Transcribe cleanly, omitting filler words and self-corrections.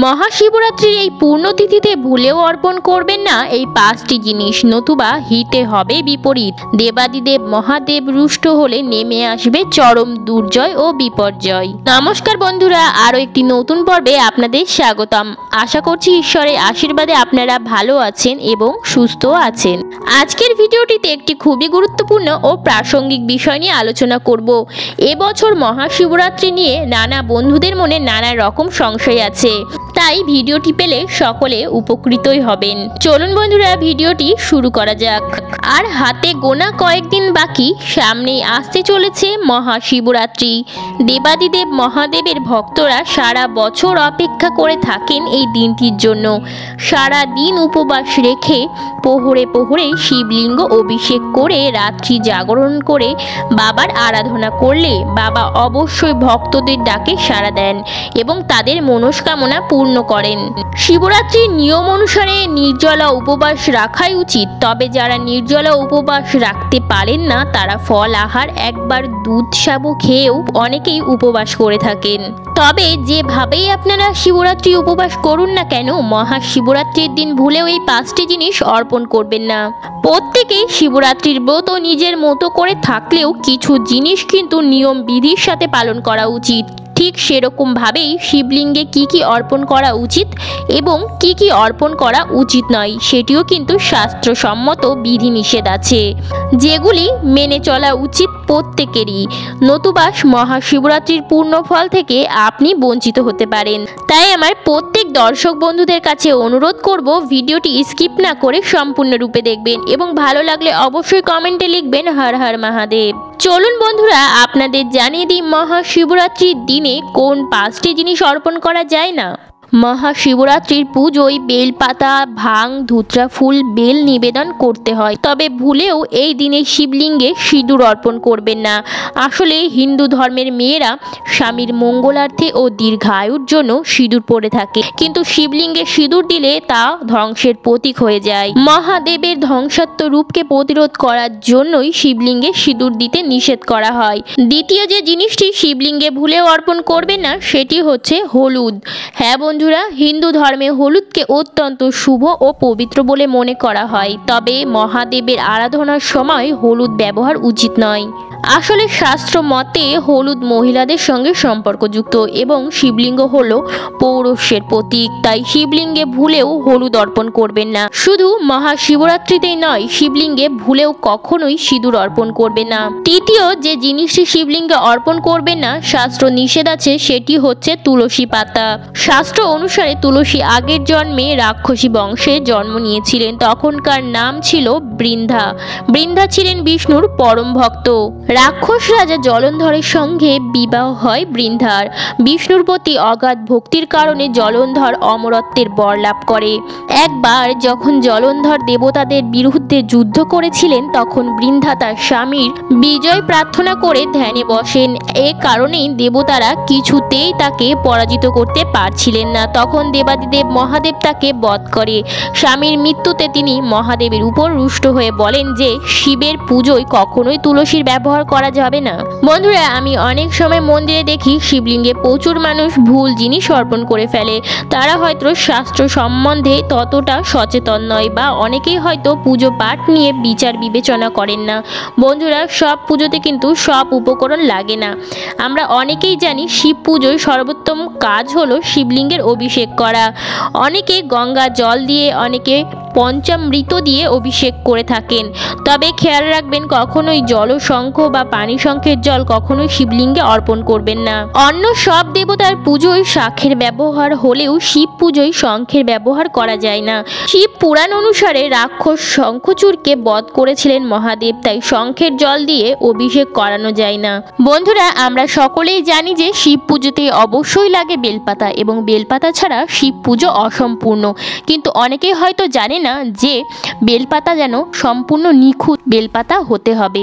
মহাশিবরাত্রির এই পূর্ণতিথিতে ভুলেও অর্পণ করবেন না এই 5টি জিনিস, নতুবা হিতে হবে বিপরীত। দেবাদিদেব মহাদেব রুষ্ট হলে নেমে আসবে চরম দুর্জয় ও বিপর্যয়। নমস্কার বন্ধুরা, আরও একটি নতুন পর্বে আপনাদের স্বাগতম। আশা করছি ঈশ্বরের আশীর্বাদে আপনারা ভালো আছেন এবং সুস্থ আছেন। আজকের ভিডিওটিতে একটি খুবই গুরুত্বপূর্ণ ও প্রাসঙ্গিক বিষয় নিয়ে আলোচনা করব। এবছর মহাশিবরাত্রি নিয়ে নানা বন্ধুদের মনে নানা রকম সংশয় আছে, তাই ভিডিওটি পেলে সকলে উপকৃতই হবেন। চলুন বন্ধুরা, ভিডিওটি শুরু করা যাক। আর হাতে গোনা কয়েকদিন বাকি, সামনেই আসতে চলেছে মহাশিবরাত্রি। দেবাদিদেব মহাদেবের ভক্তরা সারা বছর অপেক্ষা করে থাকেন এই দিনটির জন্য। সারা দিন উপবাস রেখে প্রহরে প্রহরে শিবলিঙ্গ অভিষেক করে রাত্রি জাগরণ করে বাবার আরাধনা করলে বাবা অবশ্যই ভক্তদের ডাকে সাড়া দেন এবং তাদের মনস্কামনা পূর্ণ করেন। শিবরাত্রির নিয়ম অনুসারে নির্জলা উপবাস রাখাই উচিত, তবে যারা নির্জলা উপবাস রাখতে পারেন না তারা ফল আহার একবার দুধ সাবু খেয়েও অনেকেই উপবাস করে থাকেন। তবে যেভাবেই আপনারা শিবরাত্রি উপবাস করুন না কেন, মহাশিবরাত্রির দিন ভুলেও এই 5টি জিনিস অর্পণ করবেন না। প্রত্যেকেই শিবরাত্রির ব্রত নিজের মতো করে থাকলেও কিছু জিনিস কিন্তু নিয়ম বিধির সাথে পালন করা উচিত। ঠিক সেরকম ভাবেই শিবলিঙ্গে কি কি অর্পণ করা উচিত এবং কি কি অর্পণ করা উচিত নয় সেটিও কিন্তু শাস্ত্রসম্মত বিধিনিষেধ আছে, যেগুলি মেনে চলা উচিত প্রত্যেকেরই, নতুবা মহাশিবরাত্রির পূর্ণ ফল থেকে আপনি বঞ্চিত হতে পারেন। তাই আমার প্রত্যেক দর্শক বন্ধুদের কাছে অনুরোধ করব, ভিডিওটি স্কিপ না করে সম্পূর্ণরূপে দেখবেন এবং ভালো লাগলে অবশ্যই কমেন্টে লিখবেন হর হর মহাদেব। চলুন বন্ধুরা, আপনাদের জানিয়ে দিই মহাশিবরাত্রির দিনে কোন 5টি জিনিস অর্পণ করা যায় না। মহাশিবরাত্রির পুজোয় বেলপাতা, ভাং, ধুতরা ফুল, বেল নিবেদন করতে হয়, তবে ভুলেও এই দিনে শিবলিঙ্গে সিঁদুর অর্পণ করবেন না। আসলে হিন্দু ধর্মের মেয়েরা স্বামীর মঙ্গলার্থে ও দীর্ঘায়ুর জন্য সিঁদুর পরে থাকে, কিন্তু শিবলিঙ্গে সিঁদুর দিলে তা ধ্বংসের প্রতীক হয়ে যায়। মহাদেবের ধ্বংসাত্মক রূপকে প্রতিরোধ করার জন্যই শিবলিঙ্গে সিঁদুর দিতে নিষেধ করা হয়। দ্বিতীয় যে জিনিসটি শিবলিঙ্গে ভুলেও অর্পণ করবেন না সেটি হচ্ছে হলুদ। হ্যাঁ বন্ধুরা, হিন্দু ধর্মে হলুদকে অত্যন্ত শুভ ও পবিত্র বলে মনে করা হয়, তবে মহাদেবের আরাধনার সময় হলুদ ব্যবহার উচিত নয়। আসলে শাস্ত্র মতে হলুদ মহিলাদের সঙ্গে সম্পর্কযুক্ত এবং শিবলিঙ্গ হলো পৌরুষের প্রতীক, তাই শিবলিঙ্গে ভুলেও হলুদ অর্পণ করবেন না। শুধু মহাশিবরাত্রিতেই নয়, শিবলিঙ্গে ভুলেও কখনোই সিঁদুর অর্পণ করবেন না। তৃতীয় যে জিনিসটি শিবলিঙ্গে অর্পণ করবেন না শাস্ত্র নিষেধ আছে সেটি হচ্ছে তুলসী পাতা। শাস্ত্র অনুসারে তুলসী আগের জন্মে রাক্ষসী বংশে জন্ম নিয়েছিলেন, তখনকার নাম ছিল বৃন্ধা। বৃন্ধা ছিলেন বিষ্ণুর পরম ভক্ত। রাক্ষস রাজা জলন্ধরের সঙ্গে বিবাহ হয় বৃন্ধার। বিষ্ণুর প্রতি অগাধ ভক্তির কারণে জলন্ধর অমরত্বের বর লাভ করে। একবার যখন জলন্ধর দেবতাদের বিরুদ্ধে যুদ্ধ করেছিলেন, তখন বৃন্ধা তার স্বামীর বিজয় প্রার্থনা করে ধ্যানে বসেন। এ কারণেই দেবতারা কিছুতেই তাকে পরাজিত করতে পারছিলেন না। তখন দেবাদিদেব মহাদেব তাকে বধ করে। স্বামীর মৃত্যুতে তিনি মহাদেবের উপর রুষ্ট হয়ে বলেন যে শিবের পুজোয় কখনোই তুলসীর ব্যবহার করা যাবে না। বন্ধুরা, আমি অনেক সময় মন্দিরে দেখি শিবলিঙ্গে প্রচুর মানুষ ভুল জিনিস অর্পণ করে ফেলে। তারা হয়তো শাস্ত্র সম্বন্ধে ততটা সচেতন নয় বা অনেকেই হয়তো পুজো পাঠ নিয়ে বিচার বিবেচনা করেন না। বন্ধুরা, সব পুজোতে কিন্তু সব উপকরণ লাগে না। আমরা অনেকেই জানি শিব পুজোয় সর্বোত্তম কাজ হলো শিবলিঙ্গের অভিষেক করা। অনেকে গঙ্গা জল দিয়ে, অনেকে পঞ্চামৃত দিয়ে অভিষেক করে থাকেন, তবে খেয়াল রাখবেন কখনোই জলশঙ্খ বা পানি শঙ্খের জল কখনোই শিবলিঙ্গে অর্পণ করবেন না। অন্য সব দেবতার পুজোয় শাঁখের ব্যবহার হলেও শিব পুজোয় শঙ্খের ব্যবহার করা যায় না। শিব পুরাণ অনুসারে রাক্ষস শঙ্খচূড়কে বধ করেছিলেন মহাদেব, তাই শঙ্খের জল দিয়ে অভিষেক করানো যায় না। বন্ধুরা, আমরা সকলেই জানি যে শিব পুজোতে অবশ্যই লাগে বেলপাতা এবং বেলপাতা ছাড়া শিব পুজো অসম্পূর্ণ, কিন্তু অনেকেই হয়তো জানে না যে বেলপাতা যেন সম্পূর্ণ নিখুঁত বেলপাতা হতে হবে।